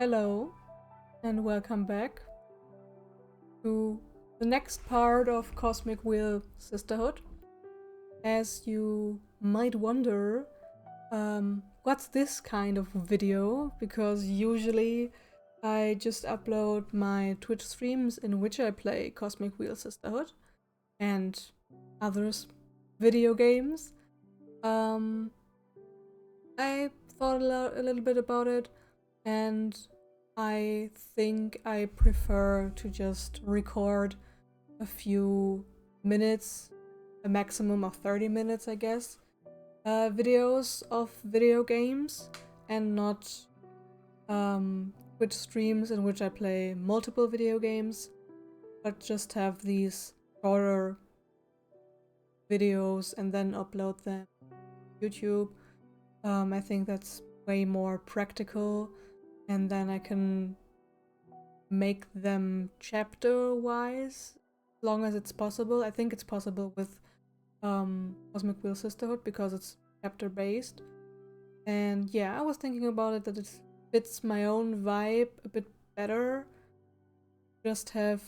Hello and welcome back to the next part of Cosmic Wheel Sisterhood. As you might wonder, what's this kind of video? Because usually I just upload my Twitch streams in which I play Cosmic Wheel Sisterhood and others video games. I thought a little bit about it, and I think I prefer to just record a few minutes, a maximum of 30 minutes, I guess, videos of video games, and not Twitch streams in which I play multiple video games, but just have these shorter videos and then upload them to YouTube. I think that's way more practical, and then I can make them chapter-wise, as long as it's possible. I think it's possible with Cosmic Wheel Sisterhood because it's chapter-based. And yeah, I was thinking about it that it fits my own vibe a bit better. Just have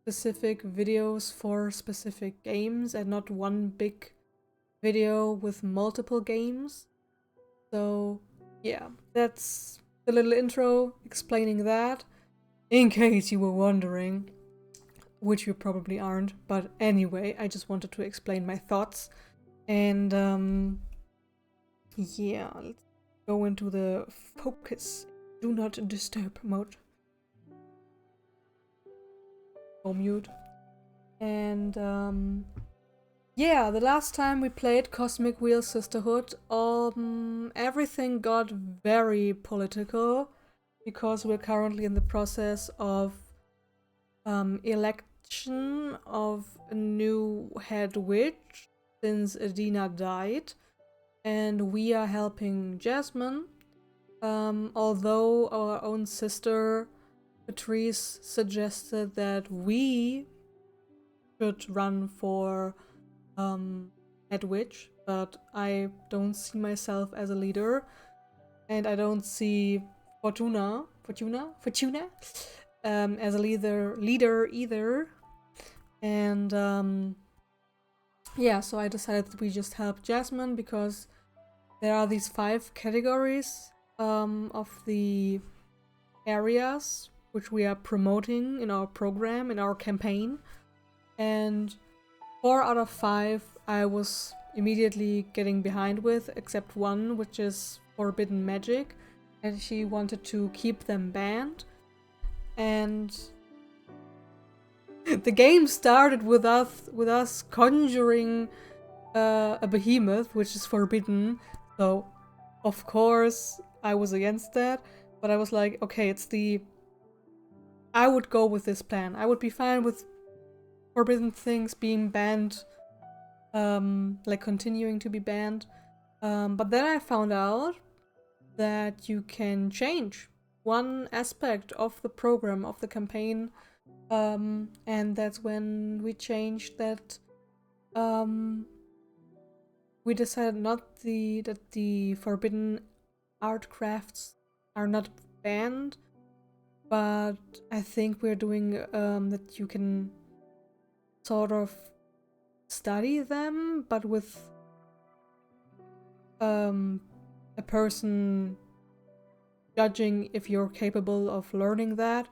specific videos for specific games and not one big video with multiple games. So yeah, that's the little intro explaining that, in case you were wondering, which you probably aren't. But anyway, I just wanted to explain my thoughts. And yeah, let's go into the focus. Do not disturb mode. Go mute. And yeah, the last time we played Cosmic Wheel Sisterhood, everything got very political because we're currently in the process of election of a new head witch since Adina died, and we are helping Jasmine, although our own sister Patrice suggested that we should run for head witch, but I don't see myself as a leader, and I don't see Fortuna as a leader either. And yeah, so I decided that we just help Jasmine because there are these 5 categories of the areas which we are promoting in our program, in our campaign, and 4 out of 5 I was immediately getting behind with, except one, which is forbidden magic, and she wanted to keep them banned. And the game started with us conjuring a behemoth, which is forbidden. So of course I was against that, but I was like, okay, I would go with this plan. I would be fine with forbidden things being banned, like continuing to be banned. But then I found out that you can change one aspect of the program, of the campaign, and that's when we changed that. We decided that the forbidden art crafts are not banned, but I think we're doing that you can sort of study them, but with a person judging if you're capable of learning that.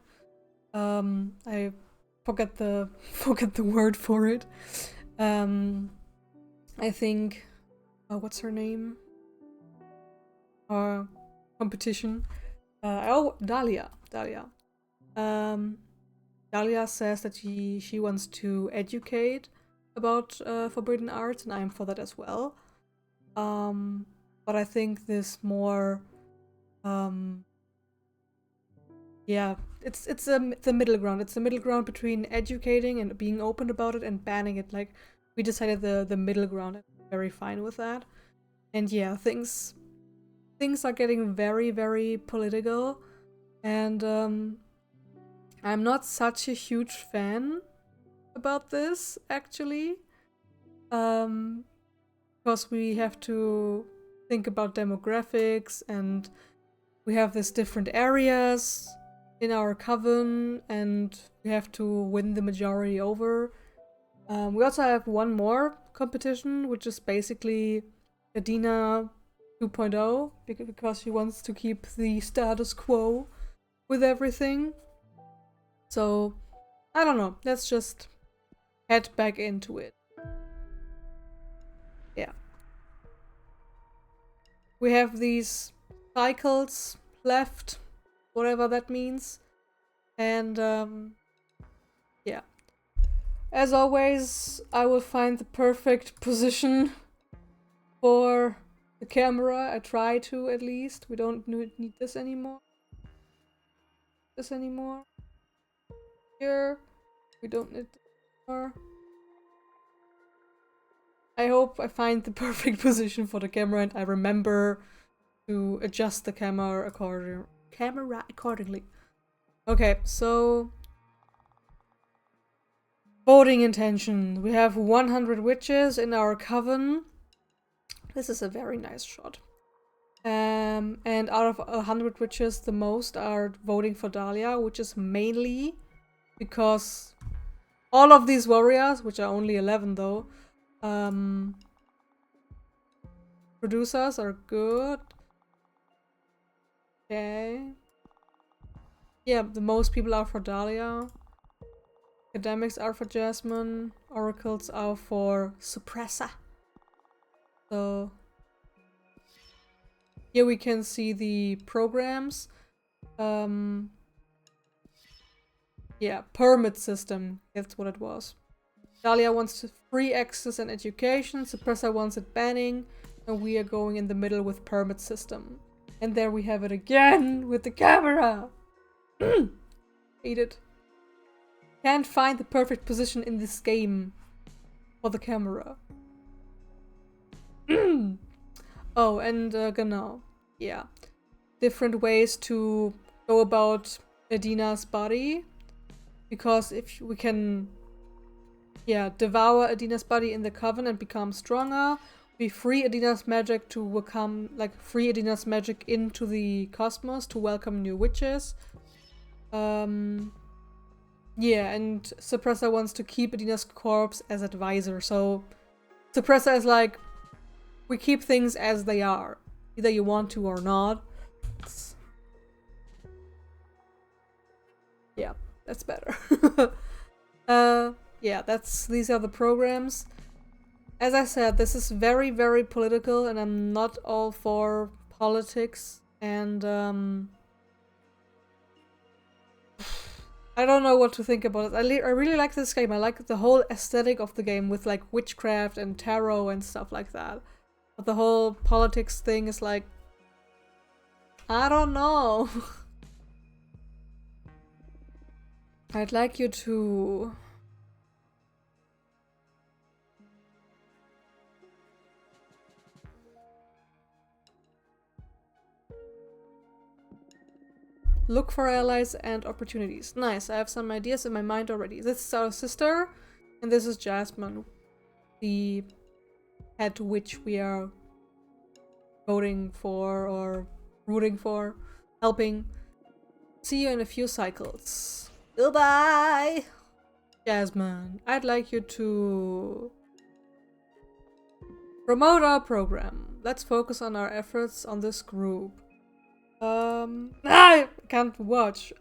I forget the word for it. I think what's her name? Competition. Dahlia. Dahlia says that she wants to educate about forbidden arts, and I'm for that as well. But I think this more, yeah, it's the middle ground. It's the middle ground between educating and being open about it and banning it. Like, we decided the middle ground. I'm very fine with that. And yeah, things are getting very, very political, and I'm not such a huge fan about this, actually, because we have to think about demographics and we have these different areas in our coven, and we have to win the majority over. We also have one more competition, which is basically Adina 2.0, because she wants to keep the status quo with everything. So, I don't know, let's just head back into it. Yeah. We have these cycles left, whatever that means. And, yeah. As always, I will find the perfect position for the camera. I try to, at least. We don't need this anymore. Here. We don't need this anymore. I hope I find the perfect position for the camera and I remember to adjust the camera accordingly. Okay, so voting intention. We have 100 witches in our coven. This is a very nice shot. And out of 100 witches, the most are voting for Dahlia, which is mainly because all of these warriors, which are only 11 though, producers are good. Okay. Yeah, the most people are for Dahlia. Academics are for Yasmine. Oracles are for Cupressa. So here we can see the programs. Yeah, permit system. That's what it was. Dahlia wants free access and education. Cupressa wants it banning. And we are going in the middle with permit system. And there we have it again with the camera. Hate it. Can't find the perfect position in this game for the camera. Oh, and genau. Yeah. Different ways to go about Adina's body. Because if we can, yeah, devour Adina's body in the coven and become stronger, we free Adina's magic to become, like, free Adina's magic into the cosmos to welcome new witches. Yeah, and Cupressa wants to keep Adina's corpse as advisor. So Cupressa is like, we keep things as they are. Either you want to or not. Yeah, that's better. Yeah, these are the programs. As I said, this is very, very political, and I'm not all for politics. And I don't know what to think about it. I really like this game. I like the whole aesthetic of the game with like witchcraft and tarot and stuff like that. But the whole politics thing is like, I don't know. I'd like you to look for allies and opportunities. Nice, I have some ideas in my mind already. This is our sister, and this is Yasmine, the head witch we are voting for or rooting for, helping. See you in a few cycles. Goodbye! Yasmine, I'd like you to promote our program. Let's focus on our efforts on this group. I can't watch.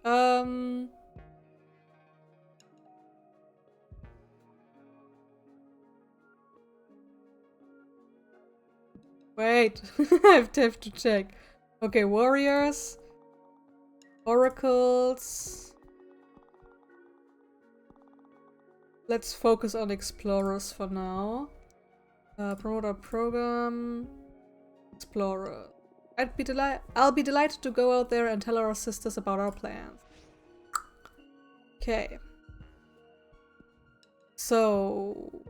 Wait, I have to check. Okay, warriors, oracles. Let's focus on explorers for now. Promote our program. Explorer. I'll be delighted to go out there and tell our sisters about our plans. Okay. So,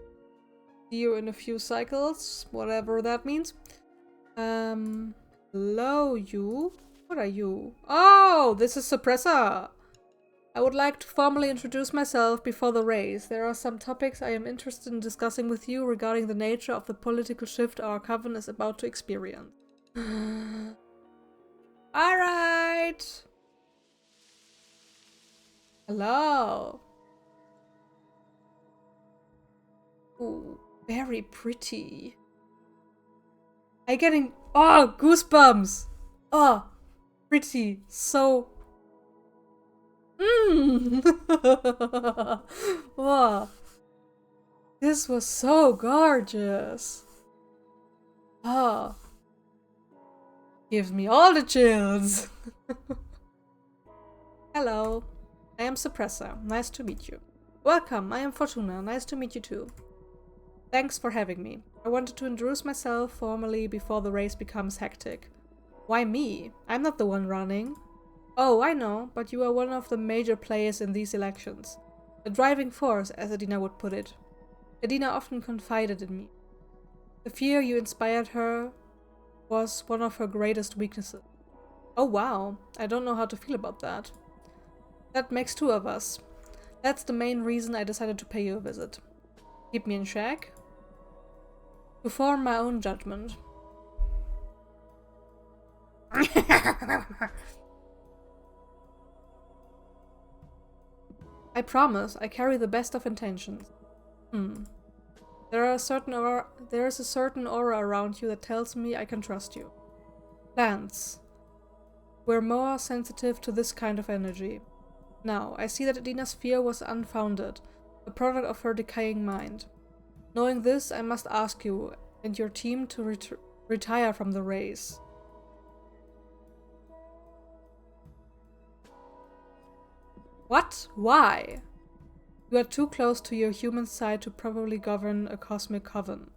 see you in a few cycles, whatever that means. Hello, you. What are you? Oh, this is Cupressa. I would like to formally introduce myself before the race. There are some topics I am interested in discussing with you regarding the nature of the political shift our coven is about to experience. Alright! right. Hello. Ooh, very pretty. I'm getting goosebumps. Oh, pretty. So. Wow. This was so gorgeous. Oh. Gives me all the chills. Hello. I am Cupressa. Nice to meet you. Welcome. I am Fortuna. Nice to meet you too. Thanks for having me. I wanted to introduce myself formally before the race becomes hectic. Why me? I'm not the one running. Oh, I know, but you are one of the major players in these elections. A driving force, as Adina would put it. Adina often confided in me. The fear you inspired her was one of her greatest weaknesses. Oh wow, I don't know how to feel about that. That makes two of us. That's the main reason I decided to pay you a visit. Keep me in check. To form my own judgment. I promise, I carry the best of intentions. There is a certain aura around you that tells me I can trust you. Plants. We're more sensitive to this kind of energy. Now, I see that Adina's fear was unfounded, a product of her decaying mind. Knowing this, I must ask you and your team to retire from the race. What? Why? You are too close to your human side to properly govern a cosmic coven.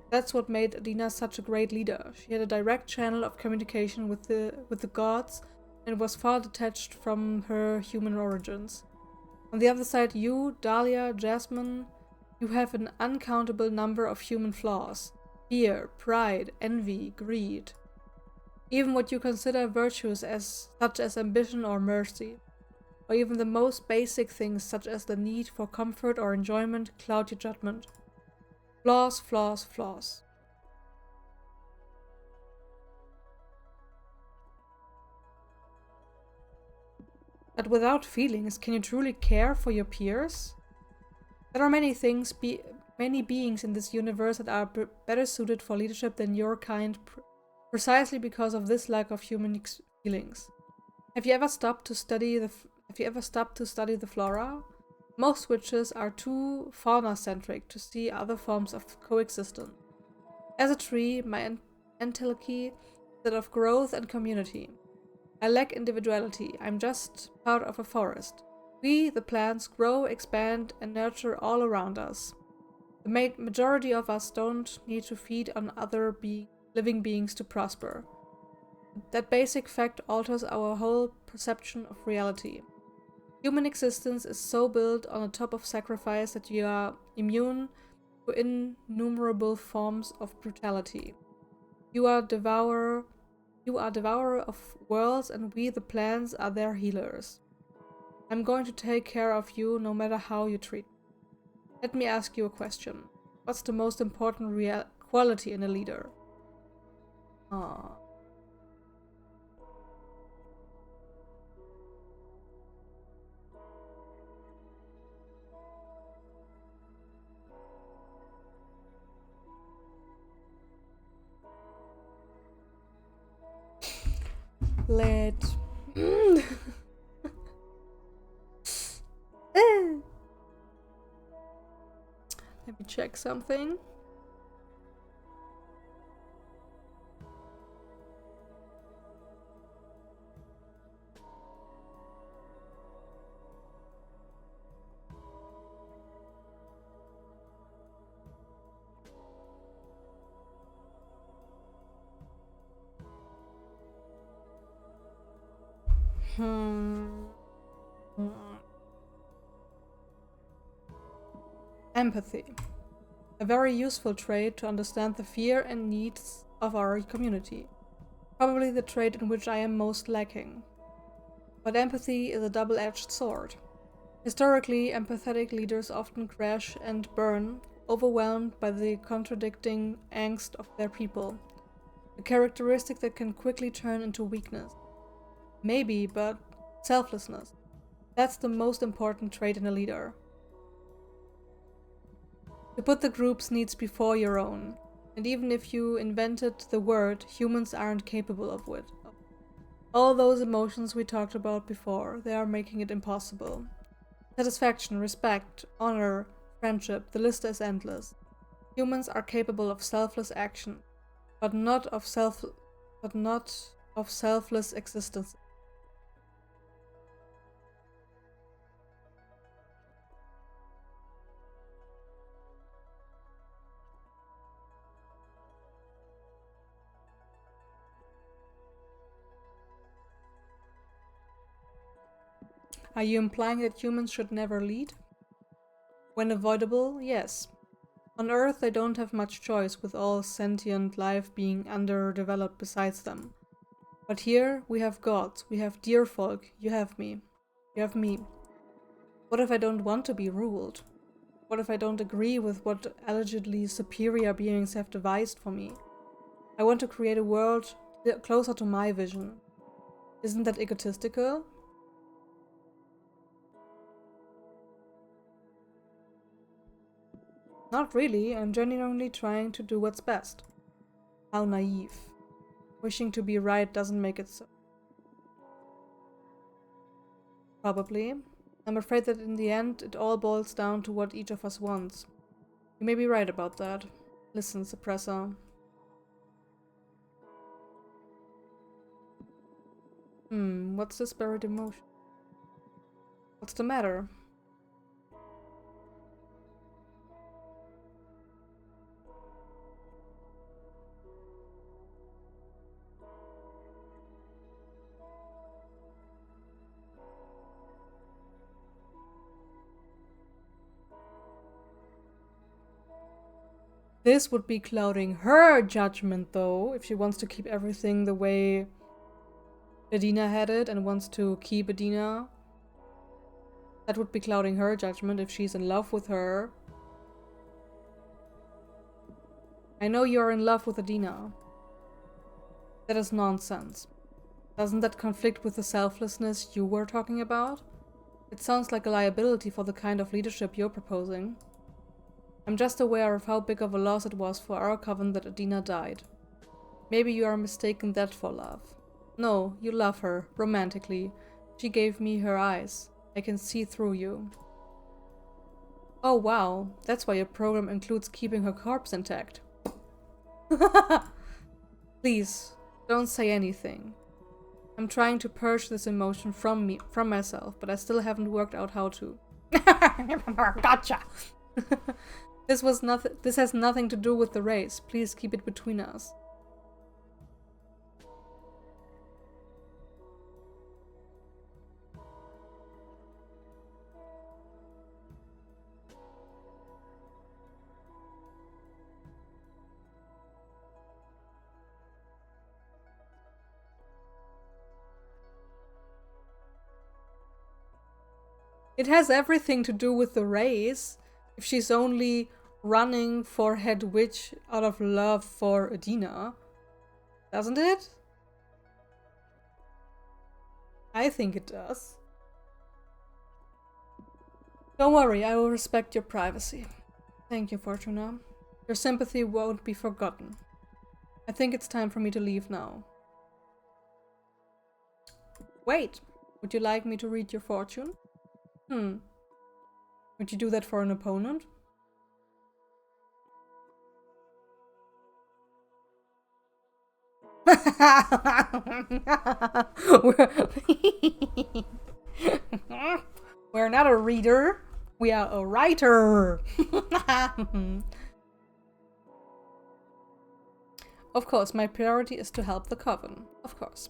That's what made Adina such a great leader. She had a direct channel of communication with the gods and was far detached from her human origins. On the other side, you, Dahlia, Jasmine, you have an uncountable number of human flaws. Fear, pride, envy, greed. Even what you consider virtues such as ambition or mercy. Or even the most basic things such as the need for comfort or enjoyment cloud your judgment. Flaws, flaws, flaws. But without feelings, can you truly care for your peers? There are many beings in this universe that are better suited for leadership than your kind, precisely because of this lack of human feelings. Have you ever stopped to study the flora? Most witches are too fauna-centric to see other forms of coexistence. As a tree, my entelechy is that of growth and community. I lack individuality. I'm just part of a forest. We, the plants, grow, expand, and nurture all around us. The majority of us don't need to feed on other living beings to prosper. That basic fact alters our whole perception of reality. Human existence is so built on the top of sacrifice that you are immune to innumerable forms of brutality. You are devourer of worlds, and we, the plants, are their healers. I'm going to take care of you no matter how you treat me. Let me ask you a question. What's the most important quality in a leader? Aww. Let me check something. Empathy. A very useful trait to understand the fear and needs of our community. Probably the trait in which I am most lacking. But empathy is a double-edged sword. Historically, empathetic leaders often crash and burn, overwhelmed by the contradicting angst of their people. A characteristic that can quickly turn into weakness. Maybe, but selflessness. That's the most important trait in a leader. To put the group's needs before your own. And even if you invented the word, humans aren't capable of it. All those emotions we talked about before, they are making it impossible. Satisfaction, respect, honor, friendship, the list is endless. Humans are capable of selfless action, but not of selfless existence. Are you implying that humans should never lead? When avoidable, yes. On Earth, they don't have much choice, with all sentient life being underdeveloped besides them. But here, we have gods, we have dear folk, you have me. You have me. What if I don't want to be ruled? What if I don't agree with what allegedly superior beings have devised for me? I want to create a world closer to my vision. Isn't that egotistical? Not really, I'm genuinely trying to do what's best. How naive. Wishing to be right doesn't make it so. Probably. I'm afraid that in the end, it all boils down to what each of us wants. You may be right about that. Listen, Suppressor. What's this buried emotion? What's the matter? This would be clouding her judgment, though, if she wants to keep everything the way Adina had it and wants to keep Adina. That would be clouding her judgment if she's in love with her. I know you're in love with Adina. That is nonsense. Doesn't that conflict with the selflessness you were talking about? It sounds like a liability for the kind of leadership you're proposing. I'm just aware of how big of a loss it was for our coven that Adina died. Maybe you are mistaking that for love. No, you love her, romantically. She gave me her eyes. I can see through you. Oh wow, that's why your program includes keeping her corpse intact. Please, don't say anything. I'm trying to purge this emotion from myself, but I still haven't worked out how to. Gotcha! This has nothing to do with the race. Please keep it between us. It has everything to do with the race. If she's only running for head witch out of love for Adina, doesn't it? I think it does. Don't worry, I will respect your privacy. Thank you, Fortuna. Your sympathy won't be forgotten. I think it's time for me to leave now. Wait, would you like me to read your fortune? Would you do that for an opponent? We're not a reader, we are a writer. Of course, my priority is to help the coven. Of course.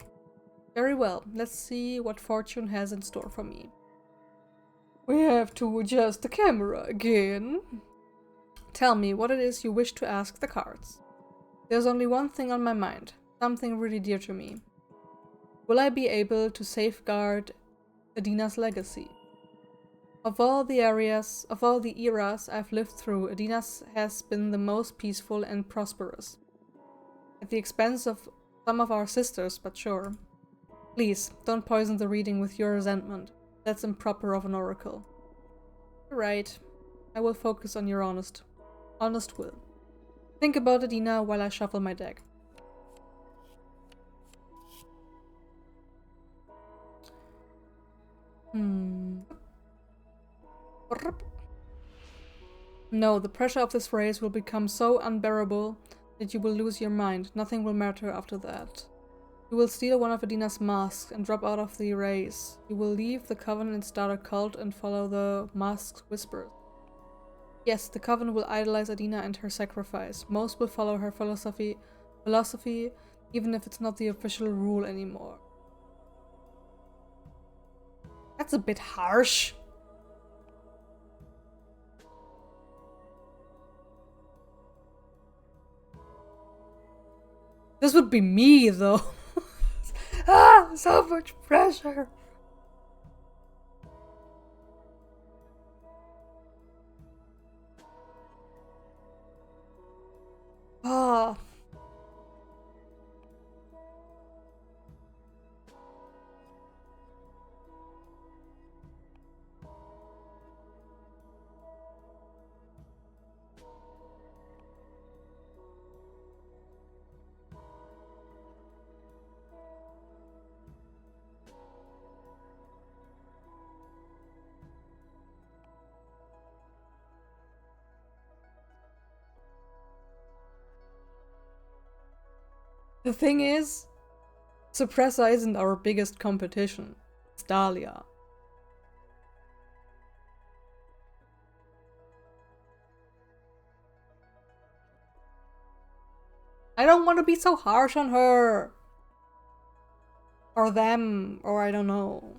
Very well, let's see what fortune has in store for me. We have to adjust the camera again. Tell me what it is you wish to ask the cards. There's only one thing on my mind, something really dear to me. Will I be able to safeguard Adina's legacy? Of all the eras I've lived through, Adina's has been the most peaceful and prosperous. At the expense of some of our sisters, but sure. Please, don't poison the reading with your resentment. That's improper of an oracle. You're right. I will focus on your honest will. Think about it, Ina, while I shuffle my deck. No, the pressure of this race will become so unbearable that you will lose your mind. Nothing will matter after that. You will steal one of Adina's masks and drop out of the race. You will leave the coven and start a cult and follow the mask's whispers. Yes, the coven will idolize Adina and her sacrifice. Most will follow her philosophy, even if it's not the official rule anymore. That's a bit harsh. This would be me, though. Ah, so much pressure. Ah. The thing is, Cupressa isn't our biggest competition. It's Dahlia. I don't want to be so harsh on her. Or them, or I don't know.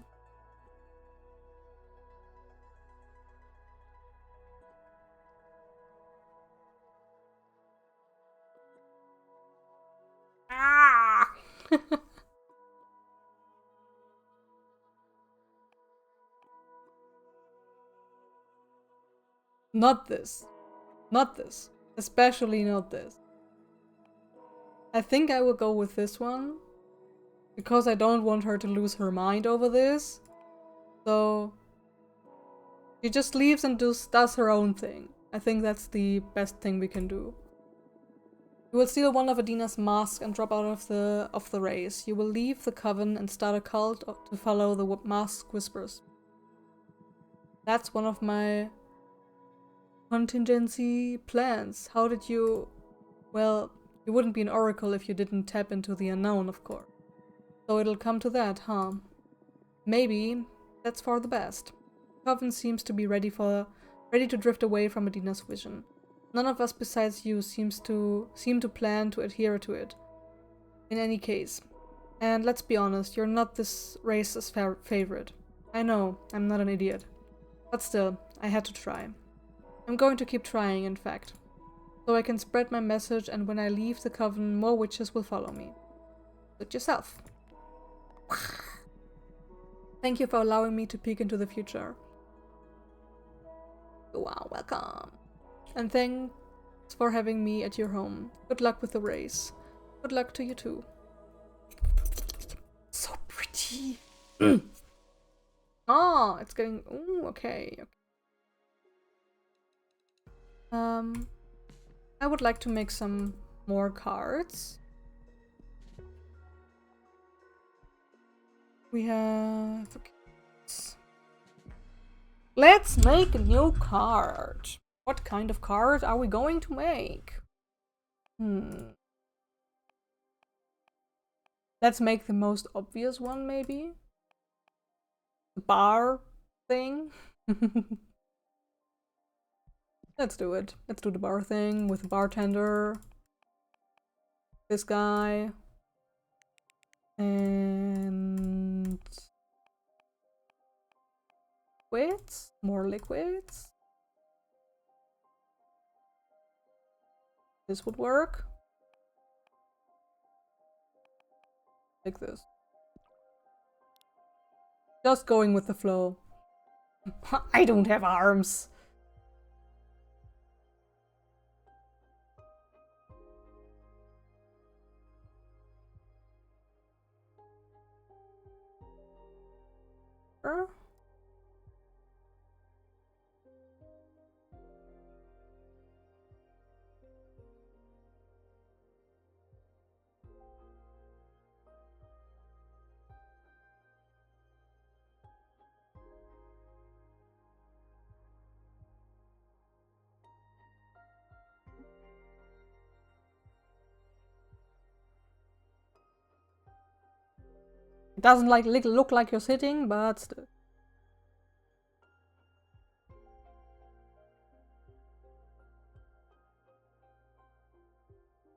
Ah! Not this. Not this. Especially not this. I think I will go with this one. Because I don't want her to lose her mind over this. So she just leaves and does her own thing. I think that's the best thing we can do. You will steal one of Adina's masks and drop out of the race. You will leave the coven and start a cult to follow the mask's whispers. That's one of my contingency plans. How did you... Well, you wouldn't be an oracle if you didn't tap into the unknown, of course. So it'll come to that, huh? Maybe that's for the best. Coven seems to be ready to drift away from Adina's vision. None of us besides you seem to plan to adhere to it. In any case. And let's be honest, you're not this race's favorite. I know, I'm not an idiot. But still, I had to try. I'm going to keep trying, in fact. So I can spread my message, and when I leave the coven, more witches will follow me. Suit yourself. Thank you for allowing me to peek into the future. Wow, welcome. And thanks for having me at your home. Good luck with the race. Good luck to you too. So pretty. Oh, it's getting... Ooh, okay. I would like to make some more cards. We have... Okay. Let's make a new card. What kind of card are we going to make? Let's make the most obvious one, maybe? The bar thing? Let's do it. Let's do the bar thing with the bartender. This guy. And... liquids? More liquids? This would work. Like this. Just going with the flow. I don't have arms. Sure. It doesn't like look like you're sitting, but still.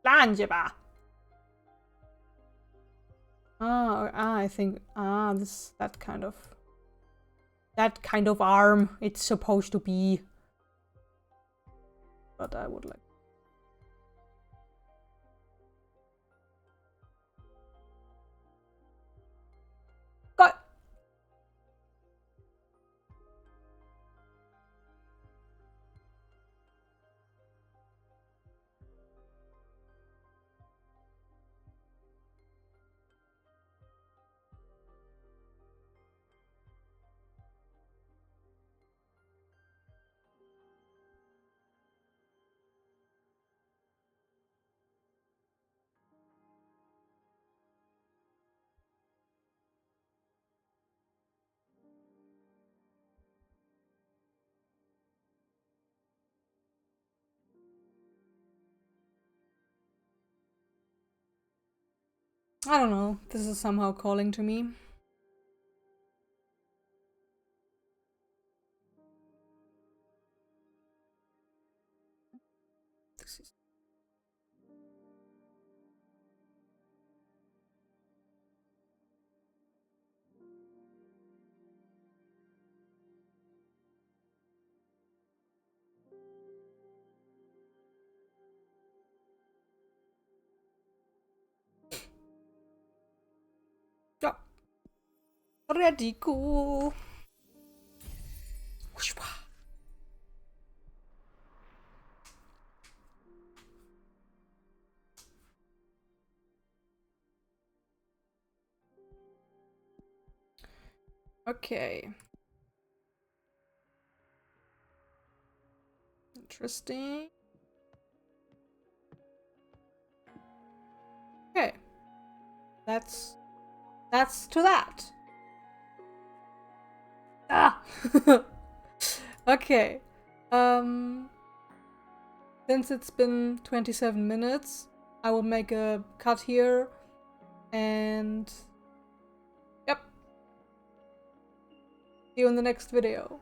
Lanjeba. I think this that kind of arm it's supposed to be. But I would like. Got. I don't know. This is somehow calling to me. This is ja. Ready, cool. Okay. Interesting. Okay. That's to that. Ah. Okay. Since it's been 27 minutes, I will make a cut here and yep. See you in the next video.